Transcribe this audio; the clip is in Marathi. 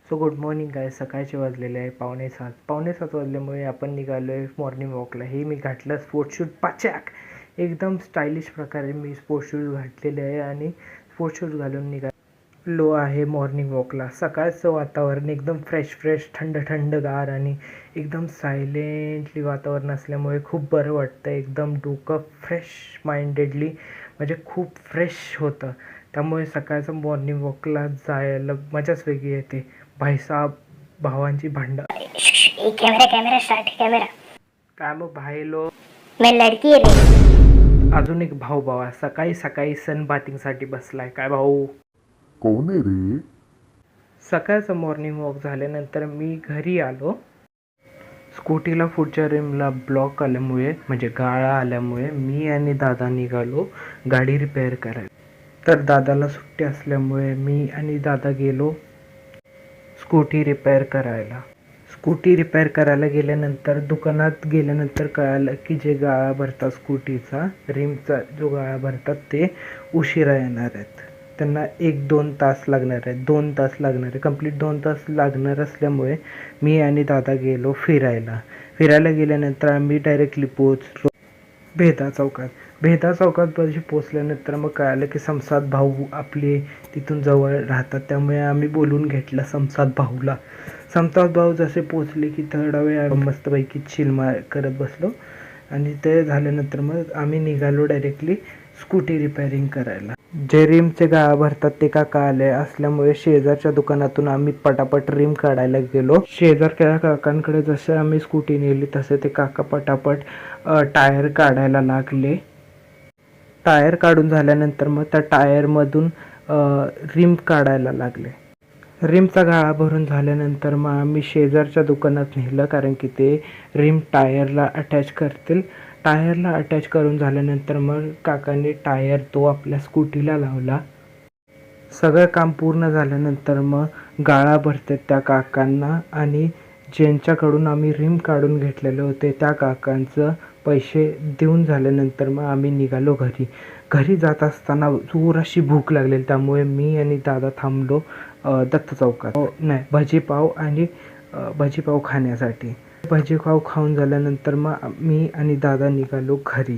सो गुड मॉर्निंग काय सकाळचे वाजलेले आहे 6:45. 6:45 वाजल्यामुळे आपण निघालो आहे मॉर्निंग वॉकला. हे मी घातलं स्पोर्ट्स शूज पाचॅक, एकदम स्टायलिश प्रकारे मी स्पोर्ट्स शूज घातलेले आहे आणि स्पोर्ट्स शूज घालून निघालो आहे मॉर्निंग वॉकला. सकाळचं वातावरण एकदम फ्रेश थंड आणि एकदम सायलेंटली वातावरण असल्यामुळे खूप बरं वाटतं. एकदम डोकं फ्रेश माइंडेडली म्हणजे खूप फ्रेश होतं. त्यामुळे सकाळचं मॉर्निंग वॉकला जायला मजाच वेगळी येते. भाईसाब भावांची भांडण. Camera start camera. काय मग भाईलो, मैं लड़की है रे. अजून एक भाऊ भावा सकाळी सकाळी सन बाथिंगसाठी बसलाय. काय भाऊ, कोण आहे रे? सकाळचं मॉर्निंग वॉक झाल्यानंतर मी घरी आलो. स्कूटीला पुढच्या रिमला ब्लॉक आल्यामुळे म्हणजे गाळा आल्यामुळे मी आणि दादा निघालो गाडी रिपेअर करायला. तर दादाला सुट्टी असल्यामुळे मी आणि दादा गेलो स्कूटी रिपेअर करायला. स्कूटी रिपेअर करायला गेल्यानंतर दुकानात गेल्यानंतर कळालं की जे गाळा भरतात स्कूटीचा रिमचा जो गाळा भरतात ते उशिरा येणार आहेत. त्यांना 1-2 तास लागणार आहेत. 2 तास लागणार आहे. कंप्लीट 2 तास लागणार असल्यामुळे मी आणि दादा गेलो फिरायला गेल्यानंतर आम्ही डायरेक्टली पोचलो भेदा चौकात. भेदा चौकात पोचल्यानंतर मग कळालं की समसाद भाऊ आपले तिथून जवळ राहतात. त्यामुळे आम्ही बोलून घेतलं समसाद भाऊला. समसाद भाऊ जसे पोचले की थोडा वेळ मस्तपैकी चिल करत बसलो आणि ते झाल्यानंतर मग आम्ही निघालो डायरेक्टली स्कूटी रिपेअरिंग करायला. जे रिमचे गाळा भरतात ते काका आले असल्यामुळे शेजारच्या दुकानातून आम्ही पटापट रिम काढायला गेलो. शेजारच्या काकांकडे जसे आम्ही स्कूटी नेली तसे ते काका पटापट टायर काढायला लागले. टायर काढून झाल्यानंतर मग त्या टायरमधून रिम काढायला लागले. रिमचा गाळा भरून झाल्यानंतर मग आम्ही शेजारच्या दुकानात नेलं कारण की ते रिम टायरला अटॅच करतील. टायरला अटॅच करून झाल्यानंतर मग काकांनी टायर तो आपल्या स्कूटीला लावला. सगळं काम पूर्ण झाल्यानंतर मग गाळा भरते त्या काकांना आणि ज्यांच्याकडून आम्ही रिम काढून घेतलेले होते त्या काकांचं पैसे देऊन झाल्यानंतर मग आम्ही निघालो घरी जात असताना जोराशी भूक लागलेली. त्यामुळे मी आणि दादा थांबलो दत्त चौकात. भजीपाव खाण्यासाठी. भजीपाव खाऊन झाल्यानंतर मग मी आणि दादा निघालो घरी.